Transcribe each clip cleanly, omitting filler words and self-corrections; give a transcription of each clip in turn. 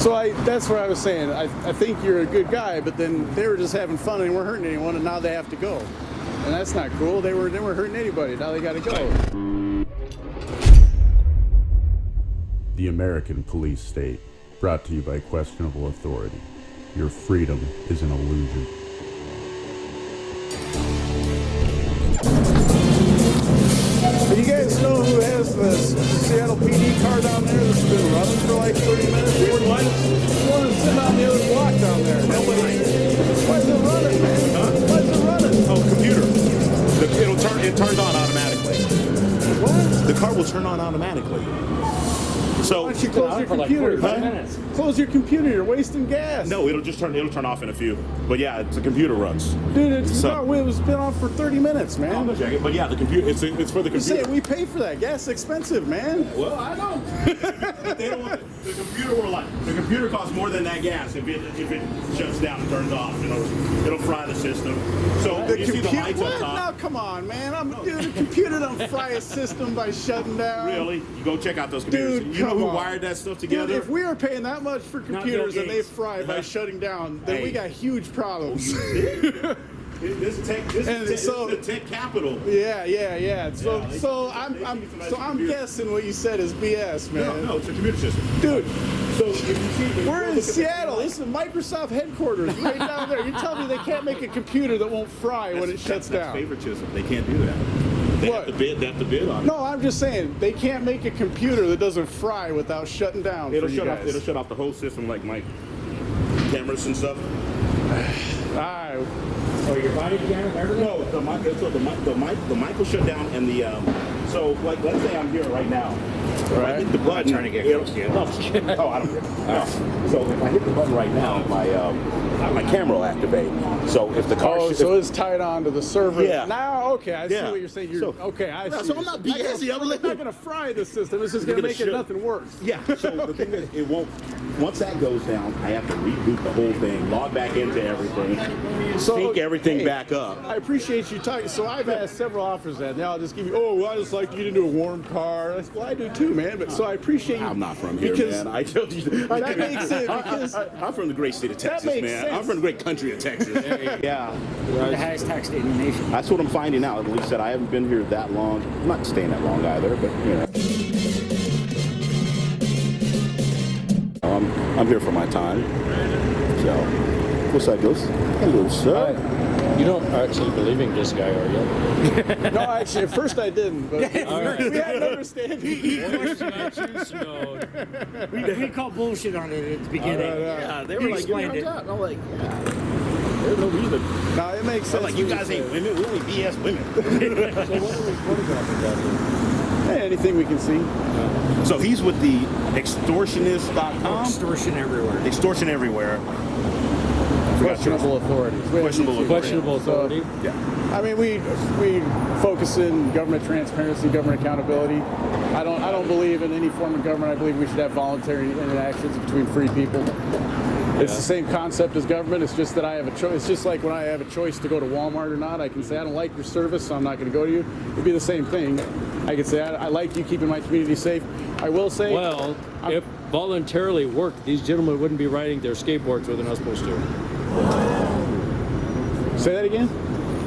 So that's what I was saying. I think you're a good guy, but then they were just having fun and weren't hurting anyone, and now they have to go. And that's not cool. They weren't hurting anybody. Now they got to go. The American Police State, brought to you by Questionable Authority. Your freedom is an illusion. You guys know who has the Seattle PD car down there that's been running for like 30 minutes? The one that's sitting on the other block down there. Nobody. Why is it running, man? Huh? Why is it running? Oh, computer. It turns on automatically. What? The car will turn on automatically. So why don't you close your computer? Like 45 minutes. Close your computer. You're wasting gas. No, it'll turn off in a few. But yeah, the computer runs. Dude, it was been on for 30 minutes, man. I'm gonna check it. But yeah, the computer. It's for the You computer. say we pay for that. Gas is expensive, man. Well, I know. They don't want the computer. The computer costs more than that gas if it shuts down and turns off. It'll fry the system. So The you see the lights what? up top. Now, come on, man. Dude, the computer don't fry a system by shutting down. Really? You go check out those computers. Dude, you know who come on. wired that stuff together? Dude, if we are paying that much for computers and they Gates. fry by shutting down, then we Hey. got huge problems. This is the tech capital. Yeah. So I'm guessing what you said is BS, man. No, it's a computer system. Dude, So if you see, we're in Seattle. This is Microsoft headquarters right down there. You tell me they can't make a computer that won't fry when it shuts that's down. favoritism. They can't do that. They What? have to bid on it. No, I'm just saying they can't make a computer that doesn't fry without shutting down. It'll for you shut off. guys. It'll shut off the whole system, like my cameras and stuff. All right. Oh, your body camera, everything? No, the mic will shut down, and the so like let's say I'm here right now. If I hit the button, trying to get close to you. No, I don't care. So if I hit the button right now, my camera will activate. So if the car So it's tied on to the server. Yeah. Now, okay, I see Yeah. what you're saying. So- I see. So I'm not BSing. It's not going to fry the system. It's just going to make it nothing worse. Yeah. So the thing is, it won't. Once that goes down, I have to reboot the whole thing, log back into everything, sync everything back up. I appreciate you talking. So I've asked several offers that. Now I'll just give you. Oh, well, I just like you to do a warm car. Well, I do too, man. But so I appreciate you. I'm not from here, because man. I told you. that makes it because I'm from the great state of Texas, makes man. sense. I'm from the great country of Texas. Yeah. The highest tax state in the nation. That's what I'm finding out. At least that I haven't been here that long. I'm not staying that long either, but you know. I'm here for my time. So, what's that, Ghost? Hello, sir. You don't actually believe in this guy, are you? no, actually, at first I didn't, but we had an understanding. We called bullshit on it at the beginning. Yeah, they were You like, explained it. I'm like, yeah. There's no reason. No, it makes sense. Like, you guys ain't women. We only BS women. So what are we photographing down here? Hey, anything we can see. So he's with the extortionist.com. Extortion everywhere. Extortion everywhere. Questionable authorities. Questionable authority. Yeah. I mean, we focus in government transparency, government accountability. I don't believe in any form of government. I believe we should have voluntary interactions between free people. It's the same concept as government. It's just that I have a choice. It's just like when I have a choice to go to Walmart or not. I can say I don't like your service, so I'm not going to go to you. It'd be the same thing. I could say I like you keeping my community safe. I will say. Well, if voluntarily worked, these gentlemen wouldn't be riding their skateboards where they're not supposed to. Say that again.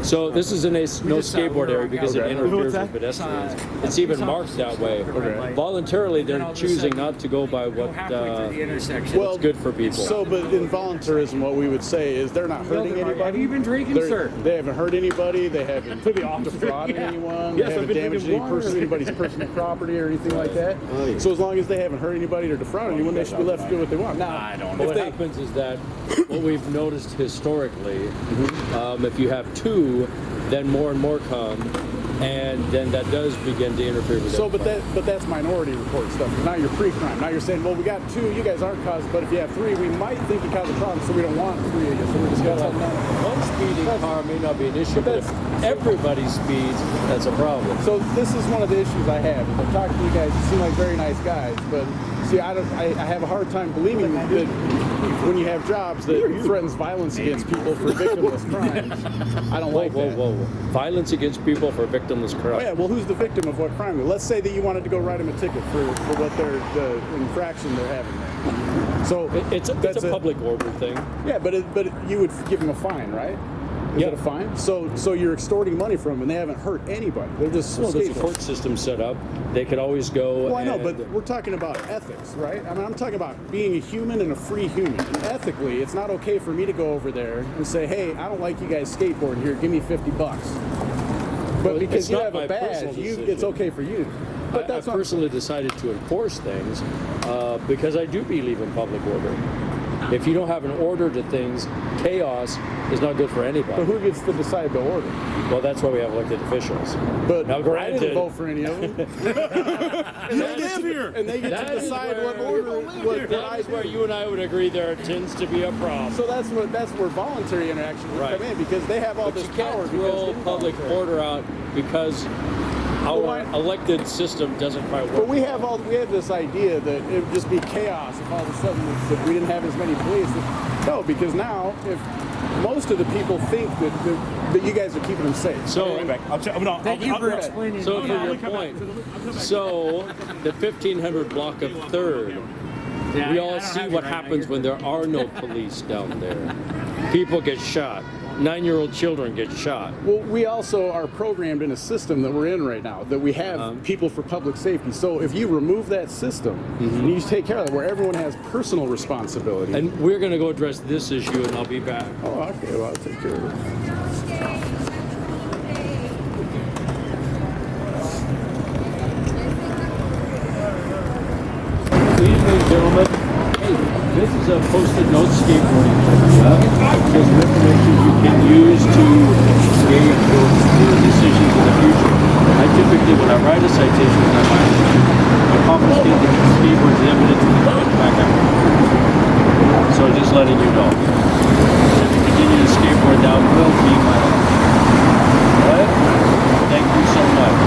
So this is a no skateboard area because it Okay. interferes with pedestrians. It's even marked that way. Okay. Voluntarily, they're choosing not to go by what halfway through the intersection. Well, good for people. So, but in voluntarism, what we would say is they're not hurting anybody. Have you been drinking, sir? They haven't hurt anybody. They haven't defrauded anyone. Yes, They I've haven't been damaged drinking anybody's personal property or anything like that. Oh, yeah. So as long as they haven't hurt anybody or defrauded anyone, they should be left to do what they want. Now, I don't What happens is that what we've noticed historically, if you have two, then more and more come, and then that does begin to interfere with So, that. but that's minority report stuff. Now you're pre-crime. Now you're saying, well, we got two. You guys aren't caused, but if you have three, we might think you caused a problem, so we don't want three of you. So we're just gonna tell them no. One speeding car may not be an issue, but if everybody speeds, that's a problem. So this is one of the issues I have. Is I'm talking to you guys. You seem like very nice guys, but see, I have a hard time believing that when you have jobs that threatens violence against people for victimless crimes. I don't like that. Whoa. Violence against people for victimless crime. Oh yeah, well, who's the victim of what crime? Let's say that you wanted to go write them a ticket for what the infraction they're having there. So It's that's a public order thing. Yeah, but you would give them a fine, right? Is Yeah. it a fine? So you're extorting money from them, and they haven't hurt anybody. They're just Well, there's a scapegoats. court system set up. They could always go. Well, I know, and- but we're talking about ethics, right? I mean, I'm talking about being a human and a free human. And ethically, it's not okay for me to go over there and say, "Hey, I don't like you guys skateboarding here. Give me $50." But Well, because it's you not have my a badge, personal it's decision. okay for you. But I that's not personally decided to enforce things because I do believe in public order. If you don't have an order to things, chaos is not good for anybody. But who gets to decide the order? Well, that's why we have elected officials. But Now, I granted- didn't vote for any of them. You live here. And they get That to is decide where- what order, what That I is where do. you and I would agree there tends to be a problem. So that's where voluntary interaction would Right. come in, because they have all But this you power. can't because throw they're public voluntary. order out because our why- elected system doesn't quite work. But we have this idea that it would just be chaos if all of a sudden if we didn't have as many police. No, because now if most of the people think that you guys are keeping them safe. So, Thank you for explaining. so for Yeah. your point, so the 1500 block of 3rd, Yeah, we I all don't see have it what right now. happens You're when there are no police down there. People get shot. 9-year-old children get shot. Well, we also are programmed in a system that we're in right now, that we have people for public safety. So if you remove that system and you take care of it, where everyone has personal responsibility. And we're going to go address this issue, and I'll be back. Oh, okay, well, I'll take care of it. Ladies and gentlemen, hey, this is a post-it note skateboarding trivia. There's information you can use to gauge your decisions in the future. I typically, when I write a citation, I confiscate the skateboard's evidence and put it back out. So just letting you know. If you continue to skateboard, that will be my life. Alright? Thank you so much.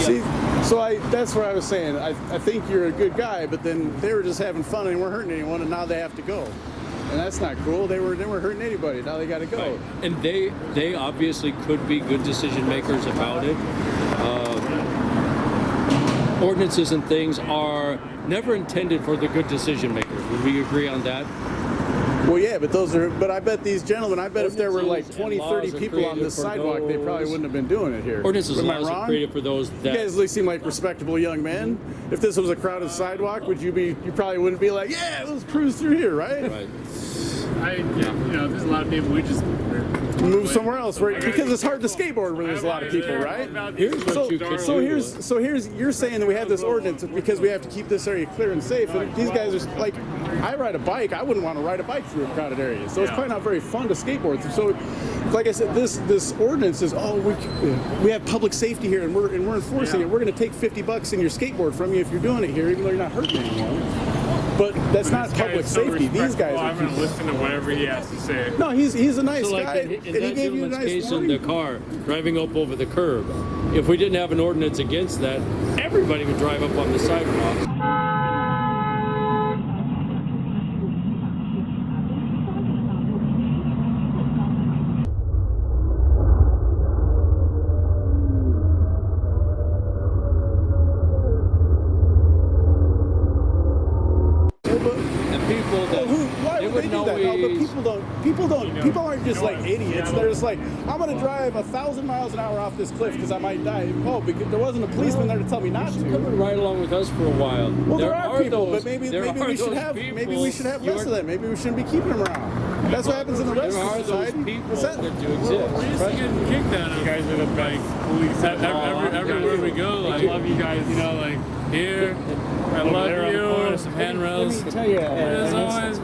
See, so that's what I was saying. I think you're a good guy, but then they were just having fun and weren't hurting anyone, and now they have to go. And that's not cool. They weren't hurting anybody. Now they got to go. Right. And they obviously could be good decision makers about it. Ordinances and things are never intended for the good decision makers. Would we agree on that? Well, yeah, but I bet these gentlemen, if there were like Ordinances 20, and 30 laws are people on created this for sidewalk, they probably those- wouldn't have been doing it here. Ordinances and Am I laws are wrong? created for those You that guys at least seem like respectable young men. If this was a crowded sidewalk, you probably wouldn't be like, yeah, let's cruise through here, right? right. There's a lot of people. We just Move somewhere else, right? Because it's hard to skateboard where there's a lot of people, right? Here's what So, you can so do. here's you're saying that we have this ordinance because we have to keep this area clear and safe. And these guys are like, I ride a bike. I wouldn't want to ride a bike through a crowded area. So it's probably not very fun to skateboard through. So, like I said, this ordinance is we have public safety here and we're enforcing it. We're going to take $50 in your skateboard from you if you're doing it here, even though you're not hurting anyone. But that's not public safety. These guys I'm are. going to listen to whatever he has to say. No, he's a nice So like guy, in and he that gave you a gentleman's nice case in warning. the car, driving up over the curb, if we didn't have an ordinance against that, everybody would drive up on the sidewalk. And people that Why they would they do wouldn't that? No, but always. people aren't just like idiots. They're just like, I'm gonna drive 1,000 miles an hour off this cliff because I might die. Oh, because there wasn't a policeman there to tell me not Come to. and ride along with us for a while. Well, there are people, those, but maybe there are we should those have people, less of that. Maybe we shouldn't be keeping them around. That's what happens in the rest There of are those society. people What's that? that do exist. We're used to getting kicked out of. You guys are the best police. Everywhere we go, I love you guys. Here, I love you. Some handrails. Let me tell you, There's always,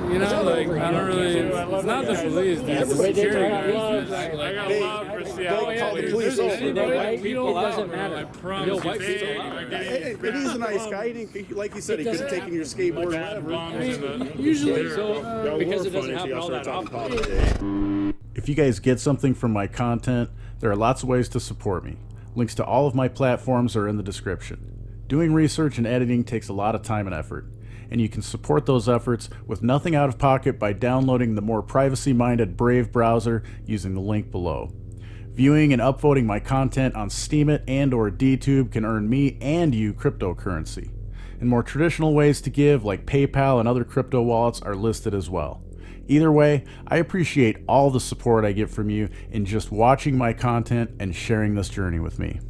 I don't really. It's not the police, dude. It's the security guys. I got love for Seattle. they call the police over. Anybody, White people, people, it doesn't matter. I promise you, white they people are are. getting And he's a nice guy. He didn't, like you said, he could have taken your skateboard or bad whatever. bombs in the. Usually, Y'all because were it doesn't funny until happen y'all all that started talking often. politics. If you guys get something from my content, there are lots of ways to support me. Links to all of my platforms are in the description. Doing research and editing takes a lot of time and effort, and you can support those efforts with nothing out of pocket by downloading the more privacy-minded Brave browser using the link below. Viewing and upvoting my content on Steemit and or DTube can earn me and you cryptocurrency. and more traditional ways to give like PayPal and other crypto wallets are listed as well. Either way, I appreciate all the support I get from you in just watching my content and sharing this journey with me.